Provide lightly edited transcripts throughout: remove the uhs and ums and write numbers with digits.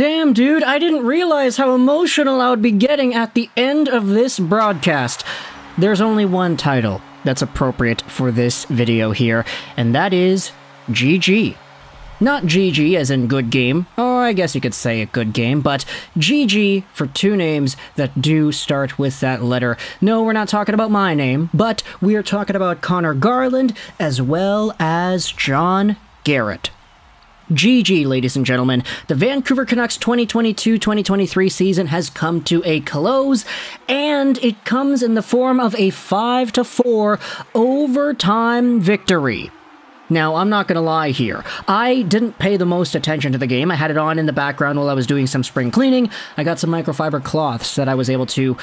Damn, dude, I didn't realize how emotional I would be getting at the end of this broadcast. There's only one title that's appropriate for this video here, and that is GG. Not GG as in good game, or I guess you could say a good game, but GG for two names that do start with that letter. No, we're not talking about my name, but we are talking about Conor Garland as well as John Garrett. GG, ladies and gentlemen. The Vancouver Canucks 2022-2023 season has come to a close, and it comes in the form of a 5-4 overtime victory. Now, I'm not going to lie here. I didn't pay the most attention to the game. I had it on in the background while I was doing some spring cleaning. I got some microfiber cloths that I was able to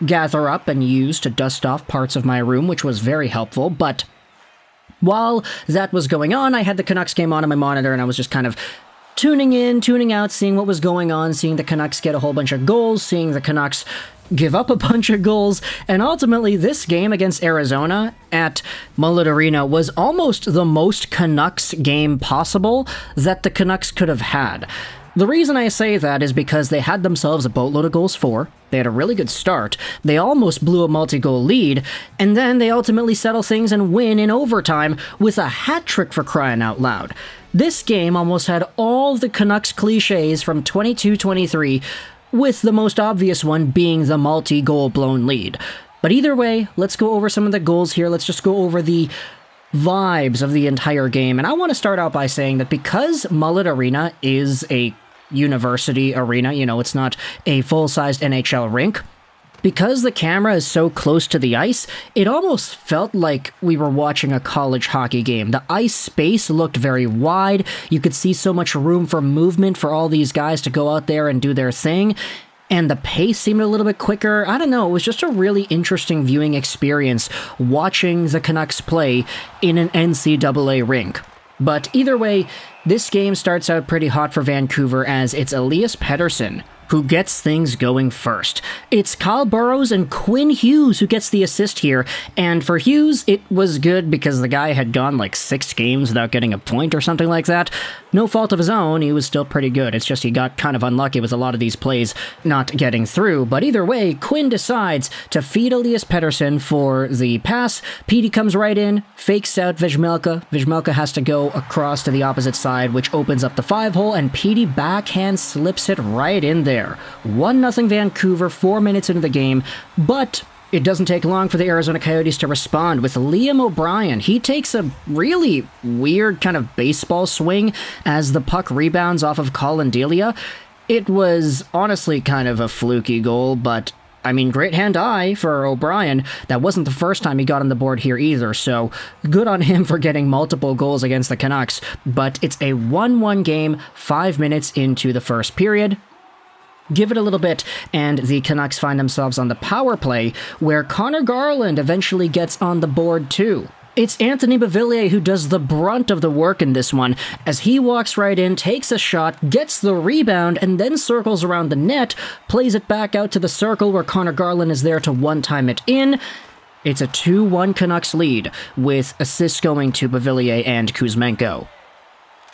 gather up and use to dust off parts of my room, which was very helpful, but while that was going on, I had the Canucks game on my monitor, and I was just kind of tuning in, tuning out, seeing what was going on, seeing the Canucks get a whole bunch of goals, seeing the Canucks give up a bunch of goals, and ultimately this game against Arizona at Mullet Arena was almost the most Canucks game possible that the Canucks could have had. The reason I say that is because they had themselves a boatload of goals for, they had a really good start, they almost blew a multi-goal lead, and then they ultimately settle things and win in overtime with a hat trick, for crying out loud. This game almost had all the Canucks cliches from 22-23, with the most obvious one being the multi-goal blown lead. But either way, let's go over some of the goals here, let's just go over the vibes of the entire game, and I want to start out by saying that because Mullet Arena is a university arena, you know, it's not a full-sized NHL rink, because the camera is so close to the ice, it almost felt like we were watching a college hockey game. The ice space looked very wide, you could see so much room for movement for all these guys to go out there and do their thing, and the pace seemed a little bit quicker. I don't know, it was just a really interesting viewing experience watching the Canucks play in an NCAA rink. But either way, this game starts out pretty hot for Vancouver as it's Elias Pettersson who gets things going first. It's Kyle Burroughs and Quinn Hughes who gets the assist here, and for Hughes, it was good because the guy had gone like 6 games without getting a point or something like that. No fault of his own, he was still pretty good, it's just he got kind of unlucky with a lot of these plays not getting through, but either way, Quinn decides to feed Elias Pettersson for the pass. Petey comes right in, fakes out Vejmelka. Vejmelka has to go across to the opposite side, which opens up the 5-hole, and Petey backhand slips it right in there. 1-0 Vancouver, 4 minutes into the game, but it doesn't take long for the Arizona Coyotes to respond with Liam O'Brien. He takes a really weird kind of baseball swing as the puck rebounds off of Colin Delia. It was honestly kind of a fluky goal, but I mean, great hand-eye for O'Brien. That wasn't the first time he got on the board here either, so good on him for getting multiple goals against the Canucks, but it's a 1-1 game, 5 minutes into the first period. Give it a little bit, and the Canucks find themselves on the power play, where Conor Garland eventually gets on the board too. It's Anthony Beauvillier who does the brunt of the work in this one, as he walks right in, takes a shot, gets the rebound, and then circles around the net, plays it back out to the circle where Conor Garland is there to one-time it in. It's a 2-1 Canucks lead, with assists going to Beauvillier and Kuzmenko.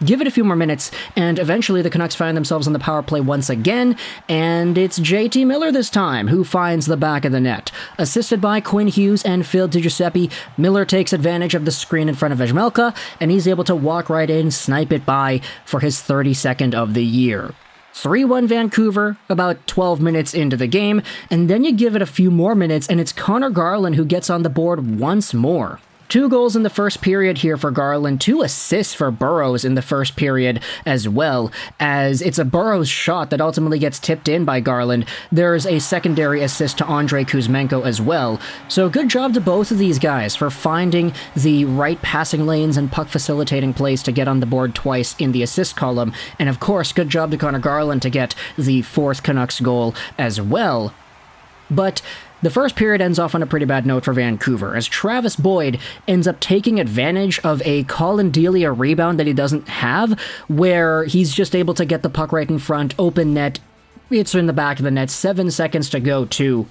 Give it a few more minutes, and eventually the Canucks find themselves on the power play once again, and it's JT Miller this time who finds the back of the net. Assisted by Quinn Hughes and Phil DiGiuseppe, Miller takes advantage of the screen in front of Vejmelka, and he's able to walk right in, snipe it by for his 32nd of the year. 3-1 Vancouver, about 12 minutes into the game, and then you give it a few more minutes, and it's Conor Garland who gets on the board once more. 2 goals in the first period here for Garland, 2 assists for Burroughs in the first period as well, as it's a Burroughs shot that ultimately gets tipped in by Garland. There's a secondary assist to Andrei Kuzmenko as well, so good job to both of these guys for finding the right passing lanes and puck facilitating plays to get on the board twice in the assist column, and of course, good job to Conor Garland to get the 4th Canucks goal as well. But the first period ends off on a pretty bad note for Vancouver, as Travis Boyd ends up taking advantage of a Colin Delia rebound that he doesn't have, where he's just able to get the puck right in front, open net, it's in the back of the net, 7 seconds to go too.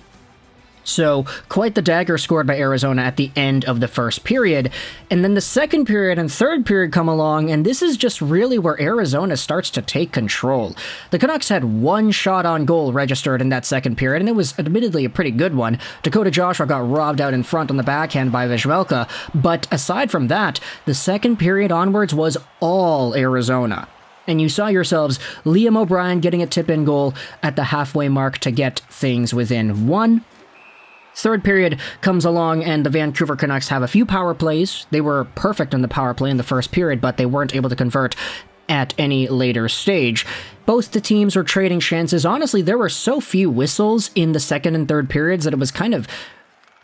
So, quite the dagger scored by Arizona at the end of the first period. And then the second period and third period come along, and this is just really where Arizona starts to take control. The Canucks had one shot on goal registered in that second period, and it was admittedly a pretty good one. Dakota Joshua got robbed out in front on the backhand by Vejmelka, but aside from that, the second period onwards was all Arizona. And you saw yourselves Liam O'Brien getting a tip-in goal at the halfway mark to get things within one. Third period comes along and the Vancouver Canucks have a few power plays. They were perfect on the power play in the first period, but they weren't able to convert at any later stage. Both the teams were trading chances. Honestly, there were so few whistles in the second and third periods that it was kind of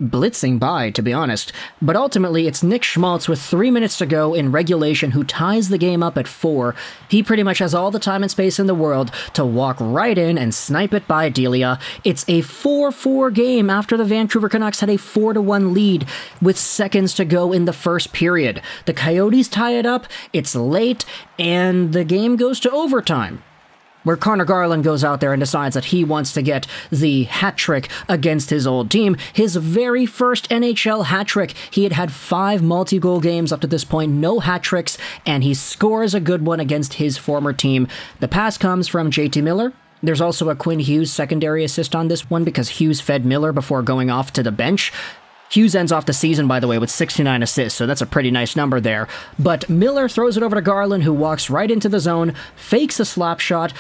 blitzing by, to be honest. But ultimately, it's Nick Schmaltz with 3 minutes to go in regulation who ties the game up at 4. He pretty much has all the time and space in the world to walk right in and snipe it by Delia. It's a 4-4 game after the Vancouver Canucks had a 4-1 lead with seconds to go in the first period. The Coyotes tie it up, it's late, and the game goes to overtime, where Conor Garland goes out there and decides that he wants to get the hat trick against his old team. His very first NHL hat trick. He had 5 multi-goal games up to this point, no hat tricks, and he scores a good one against his former team. The pass comes from JT Miller. There's also a Quinn Hughes secondary assist on this one because Hughes fed Miller before going off to the bench. Hughes ends off the season, by the way, with 69 assists, so that's a pretty nice number there. But Miller throws it over to Garland, who walks right into the zone, fakes a slap shot,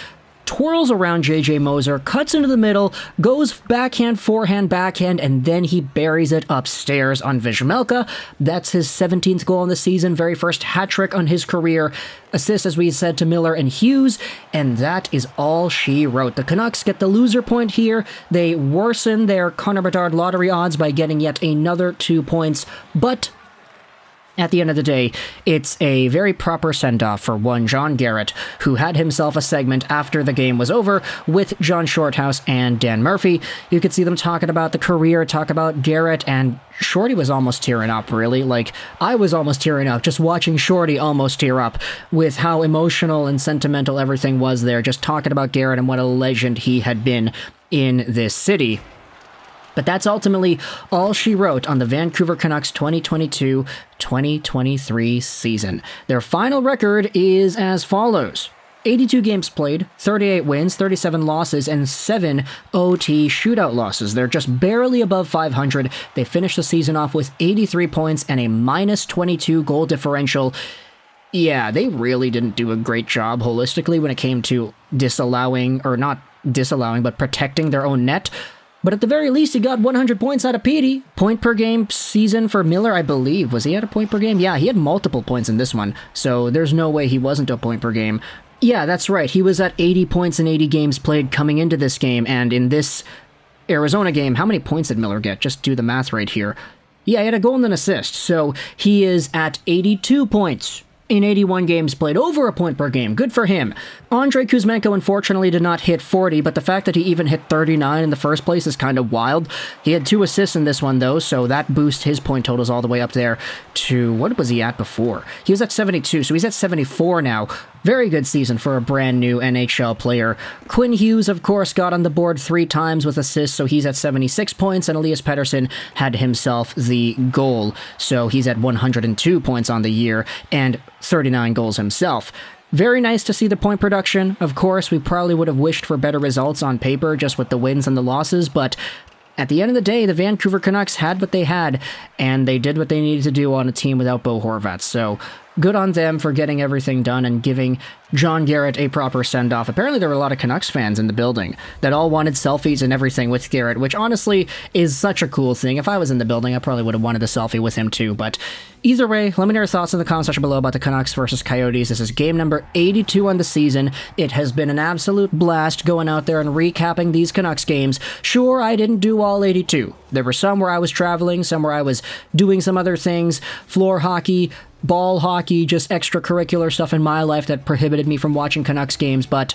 twirls around JJ Moser, cuts into the middle, goes backhand, forehand, backhand, and then he buries it upstairs on Vejmelka. That's his 17th goal in the season, very first hat trick on his career. Assist, as we said, to Miller and Hughes, and that is all she wrote. The Canucks get the loser point here. They worsen their Connor Bedard lottery odds by getting yet another 2 points, but at the end of the day, it's a very proper send-off for one John Garrett, who had himself a segment after the game was over with John Shorthouse and Dan Murphy. You could see them talking about the career, talk about Garrett, and Shorty was almost tearing up, really. Like, I was almost tearing up just watching Shorty almost tear up with how emotional and sentimental everything was there, just talking about Garrett and what a legend he had been in this city. But that's ultimately all she wrote on the Vancouver Canucks 2022-2023 season. Their final record is as follows: 82 games played, 38 wins, 37 losses, and 7 OT shootout losses. They're just barely above 500. They finished the season off with 83 points and a minus 22 goal differential. Yeah, they really didn't do a great job holistically when it came to disallowing, or not disallowing, but protecting their own net. But at the very least, he got 100 points out of Petey. Point per game season for Miller, I believe. Was he at a point per game? Yeah, he had multiple points in this one, so there's no way he wasn't a point per game. Yeah, that's right. He was at 80 points in 80 games played coming into this game, and in this Arizona game, how many points did Miller get? Just do the math right here. Yeah, he had a goal and an assist, so he is at 82 points in 81 games played, over a point per game. Good for him. Andrei Kuzmenko unfortunately did not hit 40, but the fact that he even hit 39 in the first place is kind of wild. He had 2 assists in this one, though, so that boosts his point totals all the way up there to, what was he at before? He was at 72, so he's at 74 now. Very good season for a brand new NHL player. Quinn Hughes, of course, got on the board 3 times with assists, so he's at 76 points, and Elias Pettersson had himself the goal, so he's at 102 points on the year, and 39 goals himself. Very nice to see the point production. Of course, we probably would have wished for better results on paper just with the wins and the losses, but at the end of the day, the Vancouver Canucks had what they had, and they did what they needed to do on a team without Bo Horvat, so good on them for getting everything done and giving John Garrett a proper send-off. Apparently there were a lot of Canucks fans in the building that all wanted selfies and everything with Garrett, which honestly is such a cool thing. If I was in the building, I probably would have wanted a selfie with him too, but either way, let me know your thoughts in the comment section below about the Canucks versus Coyotes. This is game number 82 on the season. It has been an absolute blast going out there and recapping these Canucks games. Sure, I didn't do all 82. There were some where I was traveling, some where I was doing some other things, floor hockey, ball hockey, just extracurricular stuff in my life that prohibited me from watching Canucks games, but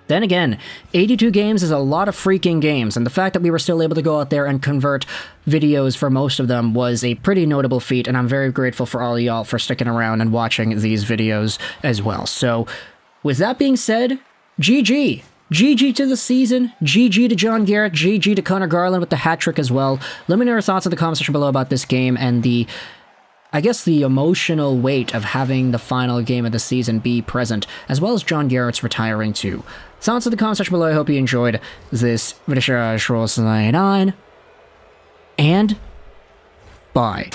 then again, 82 games is a lot of freaking games, and the fact that we were still able to go out there and convert videos for most of them was a pretty notable feat, and I'm very grateful for all of y'all for sticking around and watching these videos as well. So, with that being said, GG! GG to the season, GG to John Garrett, GG to Conor Garland with the hat trick as well. Let me know your thoughts in the comment section below about this game and the emotional weight of having the final game of the season be present, as well as John Garrett's retiring too. Thoughts in the comment section below. I hope you enjoyed this video. And bye.